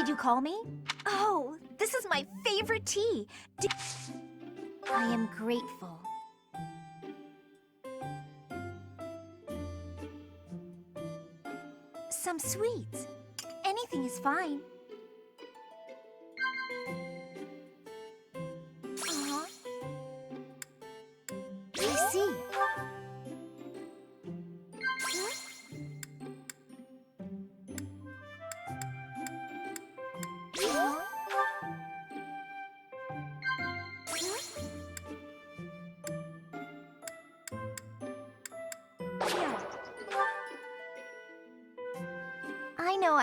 did you call me? Oh, this is my favorite tea. I am grateful. Some sweets. Anything is fine. Uh-huh. I see. I know.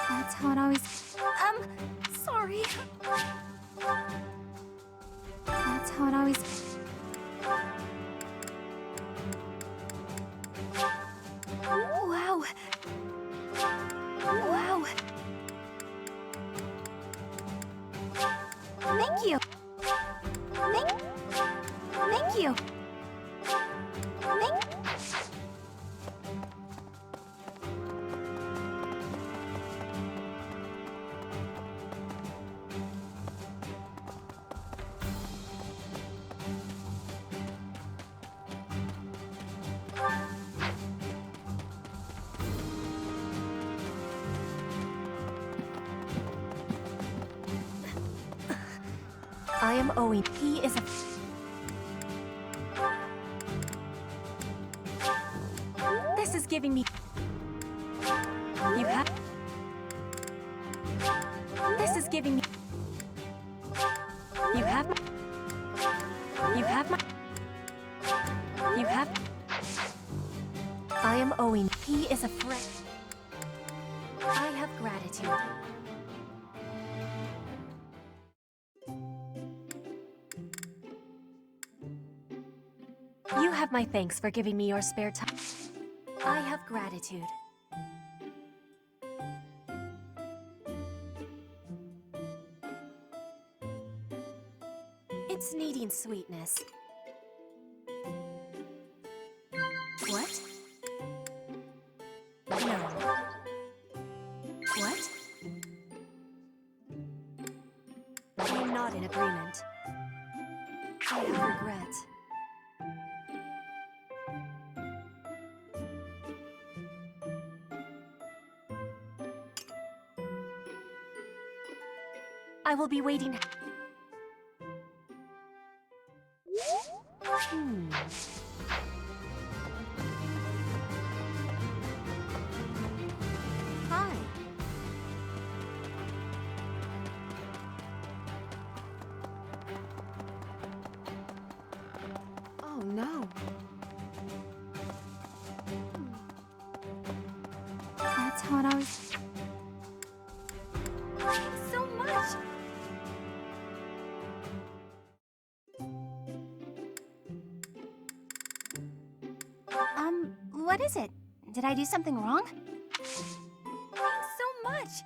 That's how it always... sorry. That's how it always... Wow. Wow. Thank you. Thank you. I am owing. He is a... This is giving me... You have... This is giving me... You have... You have my... You have... I am owing. He is a friend. I have gratitude. You have my thanks for giving me your spare time. I have gratitude. It's needing sweetness. What? No. What? I am not in agreement. I have regret. I will be waiting. Hi. Oh no. That's how it always... Thanks so much. What is it? Did I do something wrong? Thanks so much!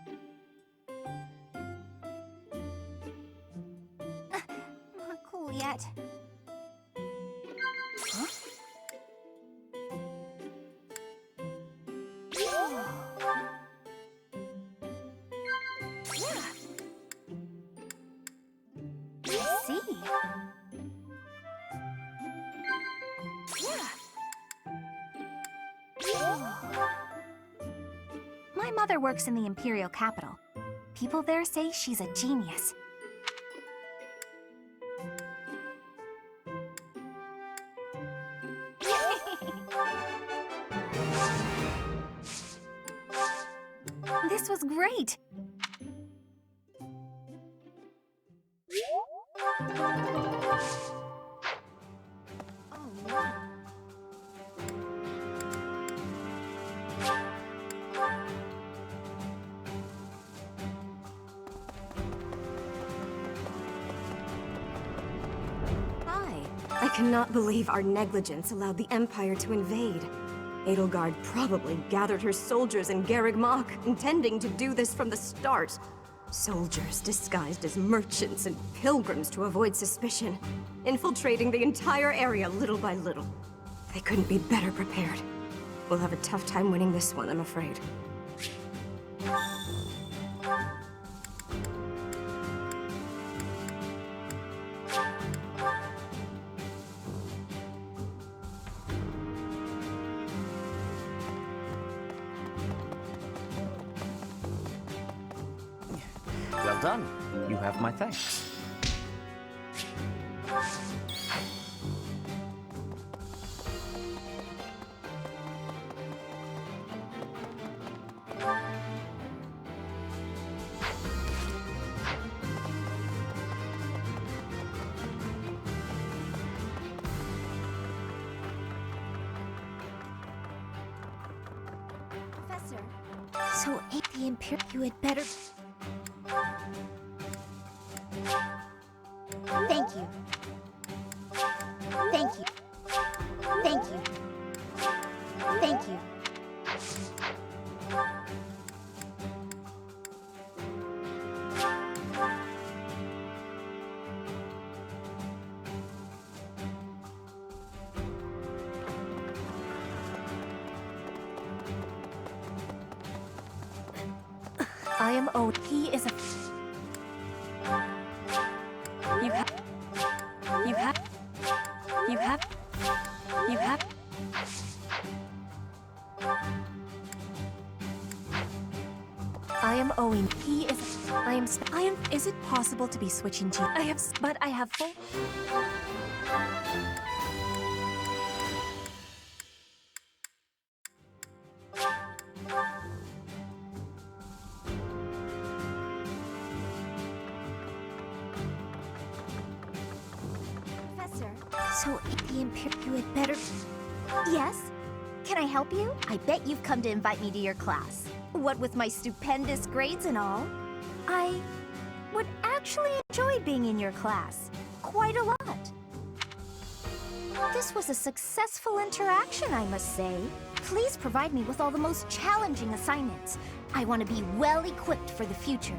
Not cool yet. Huh? Yeah. I see. Yeah. My mother works in the Imperial capital. People there say she's a genius. This was great! Oh no. I cannot believe our negligence allowed the Empire to invade. Edelgard probably gathered her soldiers in Garreg Mach, intending to do this from the start. Soldiers disguised as merchants and pilgrims to avoid suspicion, infiltrating the entire area little by little. They couldn't be better prepared. We'll have a tough time winning this one, I'm afraid. Well done. You have my thanks. Professor, so ain't the Imperial you had better... Thank you. Thank you. Thank you. Thank you. I am owed. He is a... You have... You have... You have... You have... I am owing. He is... I am... Is it possible to be switching to... I have... But I have full... So, the Imperial, you had better... Yes? Can I help you? I bet you've come to invite me to your class. What with my stupendous grades and all, I would actually enjoy being in your class. Quite a lot. This was a successful interaction, I must say. Please provide me with all the most challenging assignments. I want to be well equipped for the future.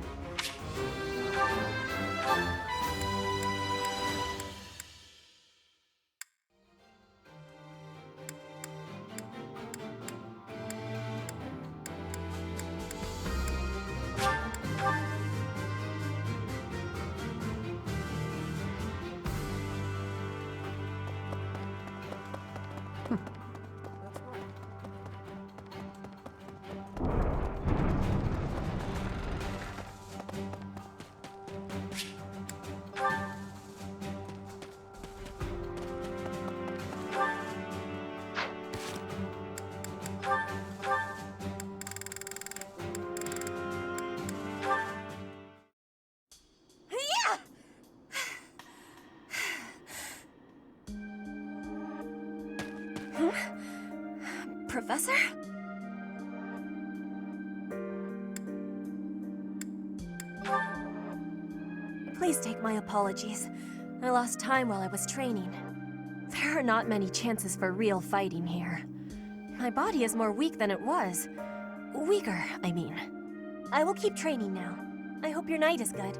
Professor? Please take my apologies. I lost time while I was training. There are not many chances for real fighting here. My body is more weak than it was. Weaker, I mean. I will keep training now. I hope your night is good.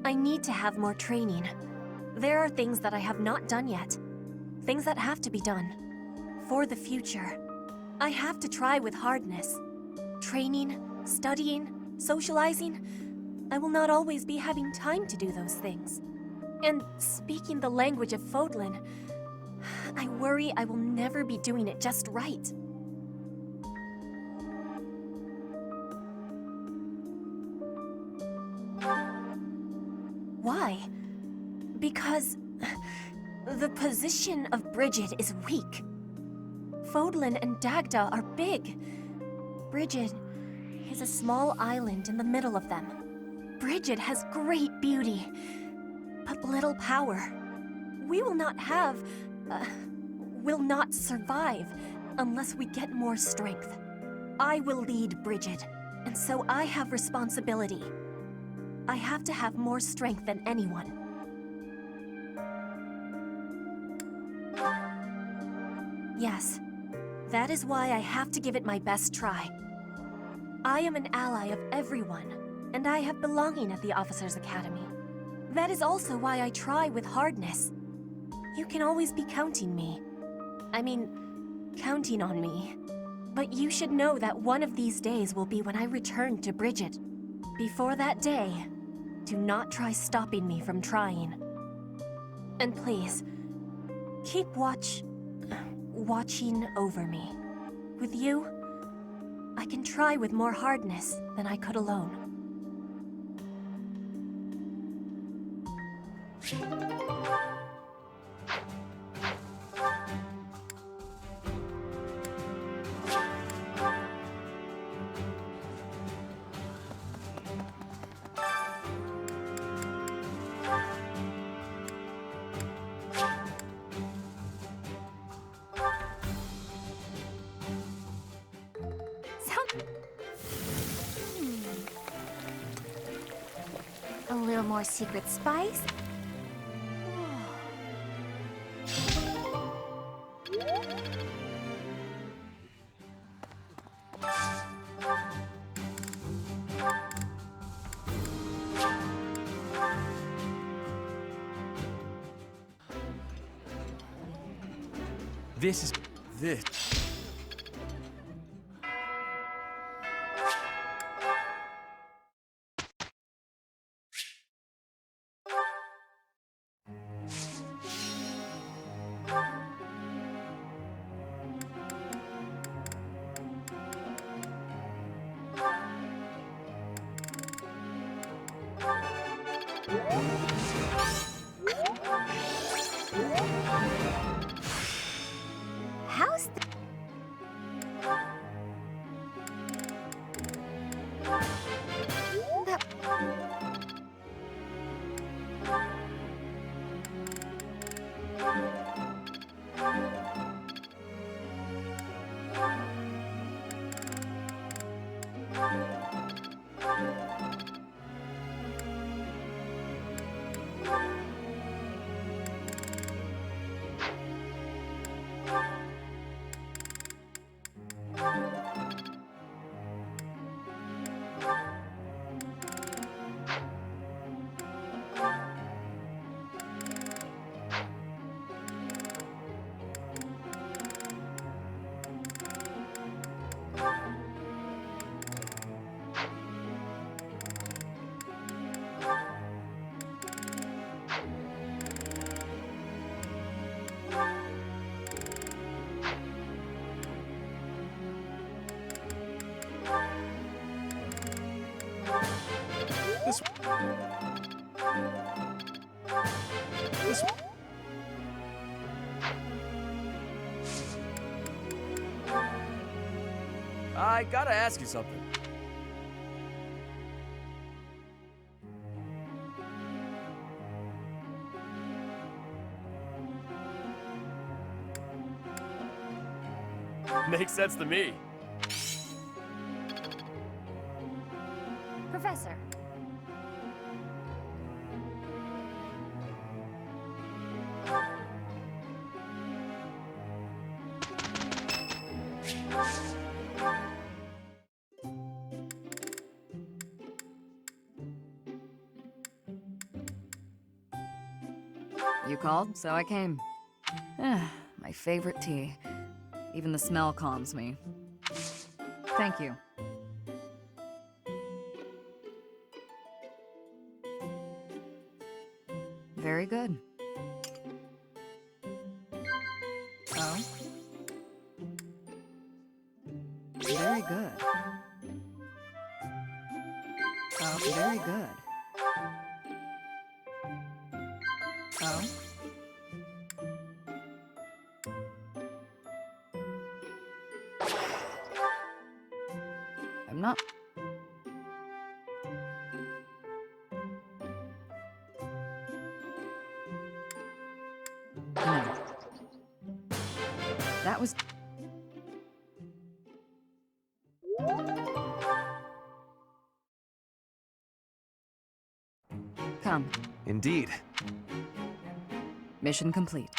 I need to have more training. There are things that I have not done yet. Things that have to be done. For the future. I have to try with hardness. Training, studying, socializing. I will not always be having time to do those things. And speaking the language of Fodlan, I worry I will never be doing it just right. Why? Because the position of Brigid is weak. Fodlan and Dagda are big. Brigid is a small island in the middle of them. Bridget has great beauty, but little power. We will not survive unless we get more strength. I will lead Bridget, and so I have responsibility. I have to have more strength than anyone. Yes, that is why I have to give it my best try. I am an ally of everyone, and I have belonging at the Officers' Academy. That is also why I try with hardness. You can always be counting on me. But you should know that one of these days will be when I return to Bridget. Before that day, do not try stopping me from trying. And please, keep watching over me. With you, I can try with more hardness than I could alone. A little more secret spice? This. How's This. I gotta ask you something. Makes sense to me. Professor? You called, so I came. My favorite tea. Even the smell calms me. Thank you. Very good. Oh? Very good. Oh, very good. Oh? I'm not... That was... Come. Indeed. Mission complete.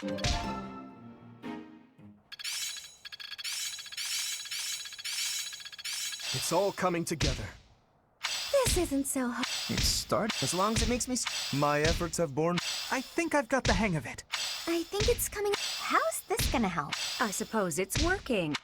It's all coming together. This isn't so hard. It's started. As long as it makes me. My efforts have borne. I think I've got the hang of it. I think it's coming. How's this gonna help? I suppose it's working.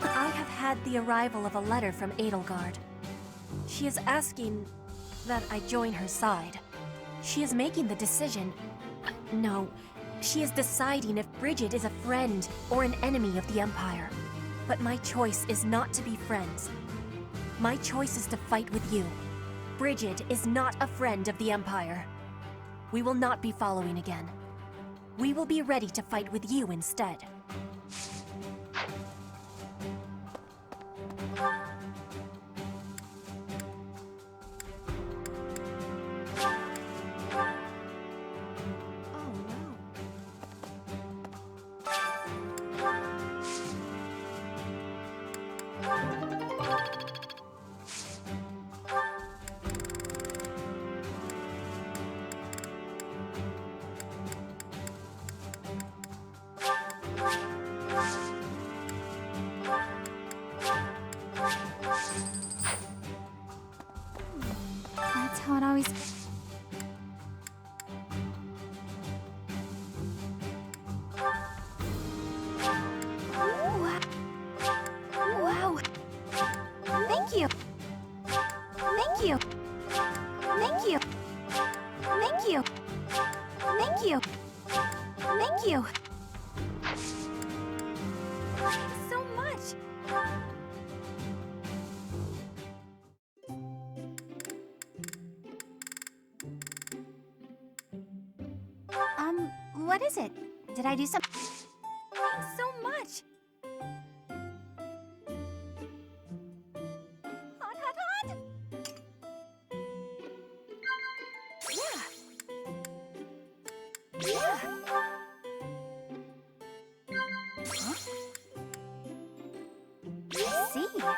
I have had the arrival of a letter from Edelgard. She is asking that I join her side. She is making the decision. No, she is deciding if Bridget is a friend or an enemy of the Empire. But my choice is not to be friends. My choice is to fight with you. Bridget is not a friend of the Empire. We will not be following again. We will be ready to fight with you instead. That's how it always. Wow. Thank you. Thank you. Thank you. Thank you. Thank you. Thank you. So much. What is it? Did I do something? Thanks so much. Hot, hot, hot. Yeah. Yeah. Huh? I see. Huh?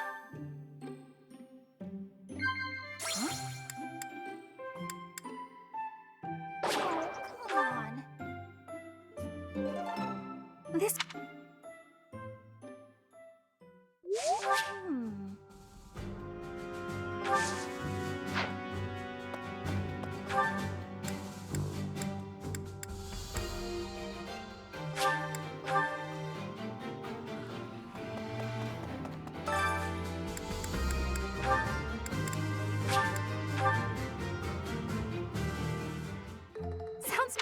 Oh, come on. This... Sounds...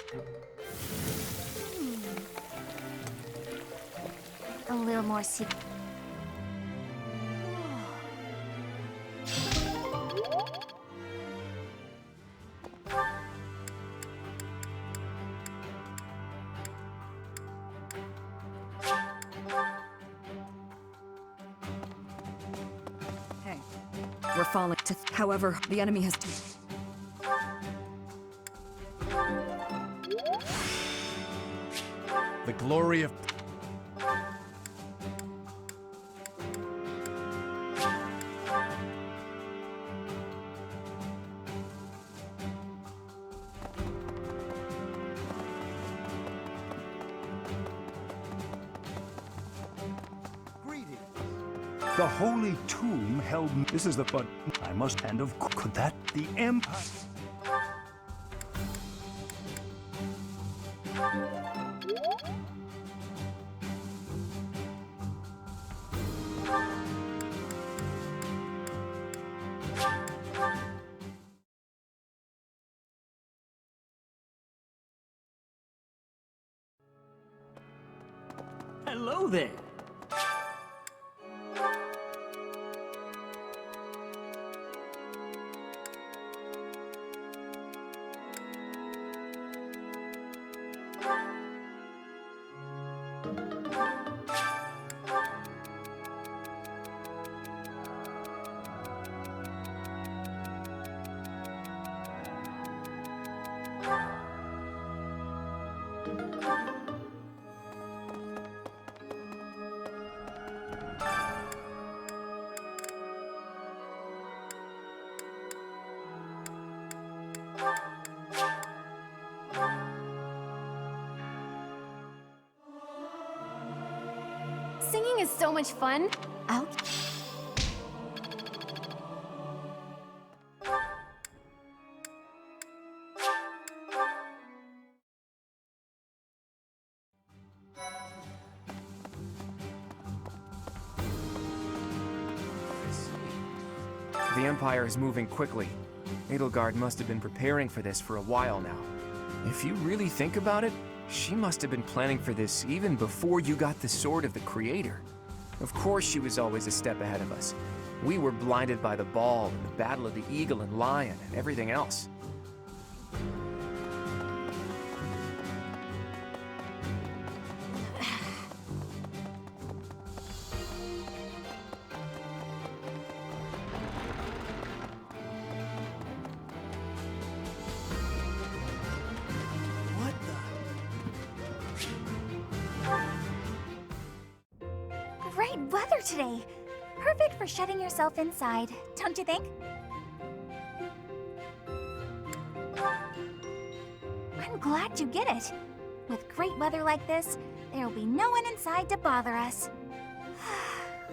A little more secret. Hey, we're falling to... However, the enemy has to... The glory of. Greetings. The holy tomb held. This is the but. I must. And of could that the Empire. Hello there. Singing is so much fun. I'll... The Empire is moving quickly. Edelgard must have been preparing for this for a while now. If you really think about it, she must have been planning for this even before you got the Sword of the Creator. Of course she was always a step ahead of us. We were blinded by the ball and the Battle of the Eagle and Lion and everything else. Great weather today. Perfect for shutting yourself inside, don't you think? I'm glad you get it. With great weather like this, there will be no one inside to bother us.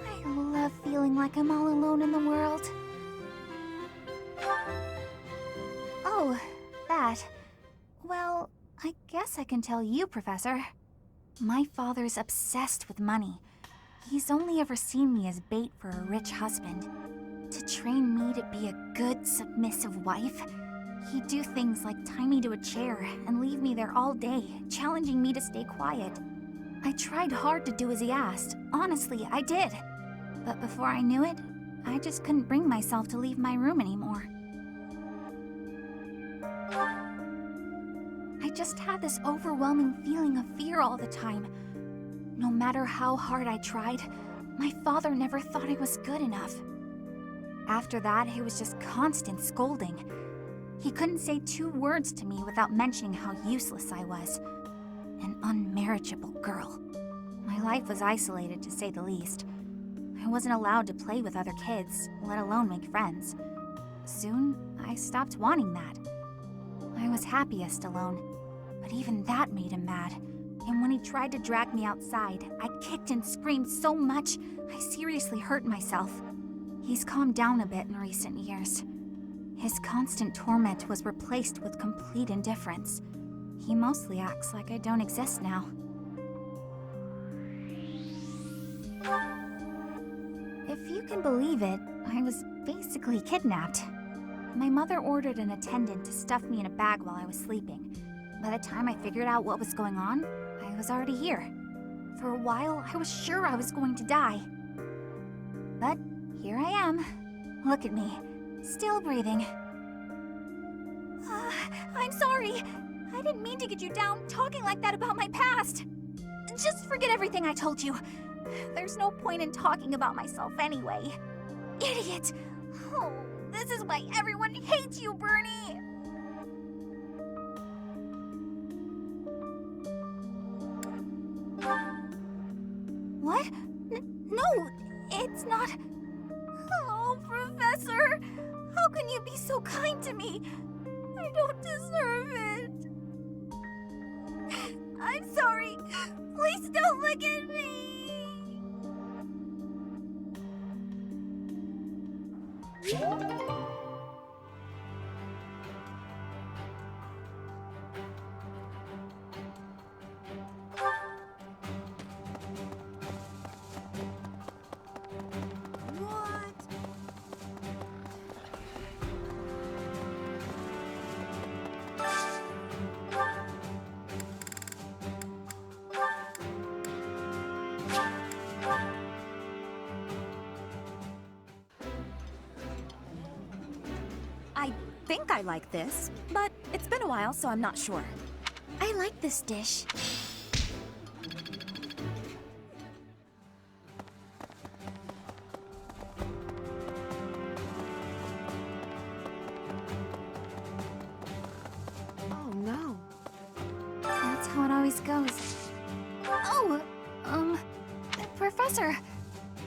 I love feeling like I'm all alone in the world. Oh, that. Well, I guess I can tell you, Professor. My father's obsessed with money. He's only ever seen me as bait for a rich husband. To train me to be a good, submissive wife, he'd do things like tie me to a chair and leave me there all day, challenging me to stay quiet. I tried hard to do as he asked. Honestly, I did. But before I knew it, I just couldn't bring myself to leave my room anymore. I just had this overwhelming feeling of fear all the time. No matter how hard I tried, my father never thought I was good enough. After that, it was just constant scolding. He couldn't say 2 words to me without mentioning how useless I was. An unmarriageable girl. My life was isolated, to say the least. I wasn't allowed to play with other kids, let alone make friends. Soon, I stopped wanting that. I was happiest alone, but even that made him mad. And when he tried to drag me outside, I kicked and screamed so much, I seriously hurt myself. He's calmed down a bit in recent years. His constant torment was replaced with complete indifference. He mostly acts like I don't exist now. If you can believe it, I was basically kidnapped. My mother ordered an attendant to stuff me in a bag while I was sleeping. By the time I figured out what was going on, I was already here. For a while, I was sure I was going to die. But here I am. Look at me, still breathing. I'm sorry. I didn't mean to get you down talking like that about my past. Just forget everything I told you. There's no point in talking about myself anyway. Idiot! Oh, this is why everyone hates you, Bernie! What? No, it's not... Oh, Professor! How can you be so kind to me? I don't deserve it. I'm sorry. Please don't look at me. think I like this, but it's been a while, so I'm not sure. I like this dish. Oh no. That's how it always goes. Oh, Professor,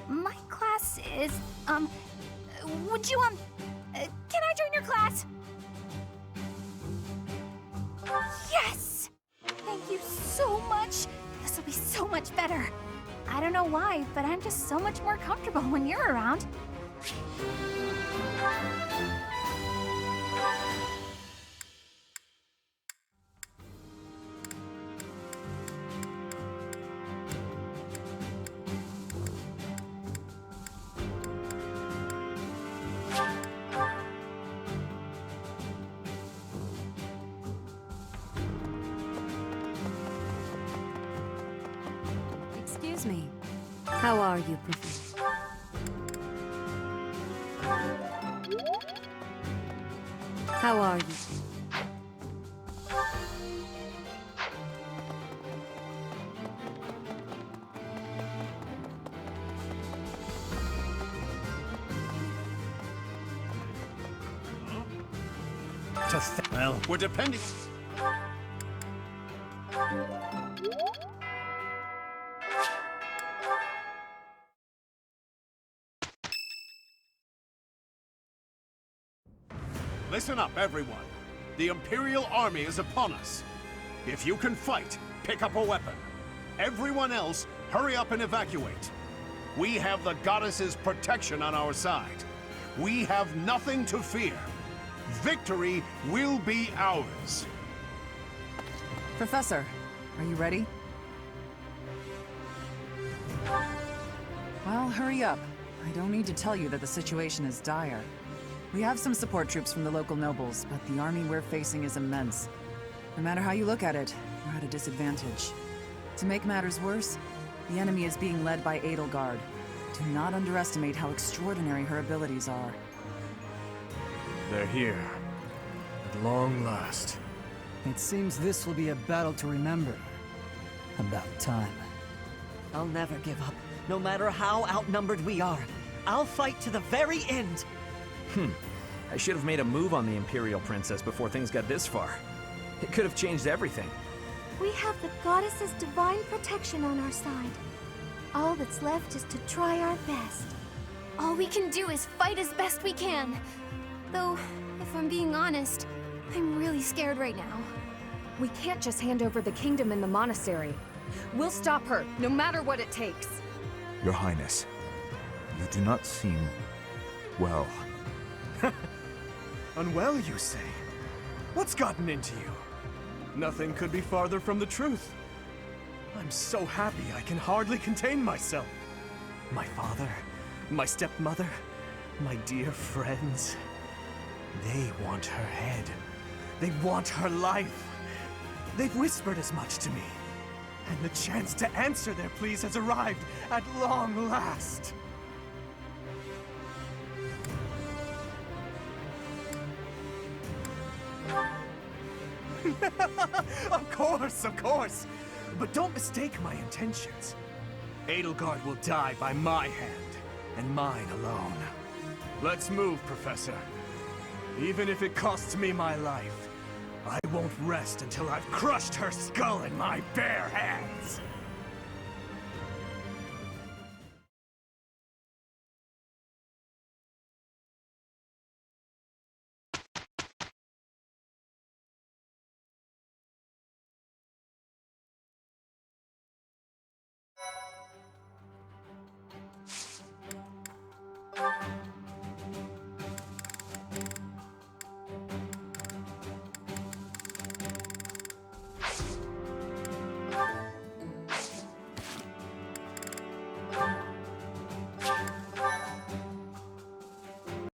my class is, would you, can I join your class? Yes! Thank you so much. This will be so much better. I don't know why, but I'm just so much more comfortable when you're around. Excuse me. How are you, Professor? How are you? Well, we're depending. Listen up, everyone. The Imperial Army is upon us. If you can fight, pick up a weapon. Everyone else, hurry up and evacuate. We have the goddess's protection on our side. We have nothing to fear. Victory will be ours. Professor, are you ready? Well, hurry up. I don't need to tell you that the situation is dire. We have some support troops from the local nobles, but the army we're facing is immense. No matter how you look at it, we're at a disadvantage. To make matters worse, the enemy is being led by Edelgard. Do not underestimate how extraordinary her abilities are. They're here. At long last. It seems this will be a battle to remember. About time. I'll never give up, no matter how outnumbered we are. I'll fight to the very end. I should have made a move on the Imperial Princess before things got this far. It could have changed everything. We have the goddess's divine protection on our side. All that's left is to try our best. All we can do is fight as best we can. Though, if I'm being honest, I'm really scared right now. We can't just hand over the kingdom and the monastery. We'll stop her, no matter what it takes. Your Highness, you do not seem well. Unwell, you say? What's gotten into you? Nothing could be farther from the truth. I'm so happy I can hardly contain myself. My father, my stepmother, my dear friends. They want her head. They want her life. They've whispered as much to me. And the chance to answer their pleas has arrived at long last. Of course. But don't mistake my intentions. Edelgard will die by my hand, and mine alone. Let's move, Professor. Even if it costs me my life, I won't rest until I've crushed her skull in my bare hands.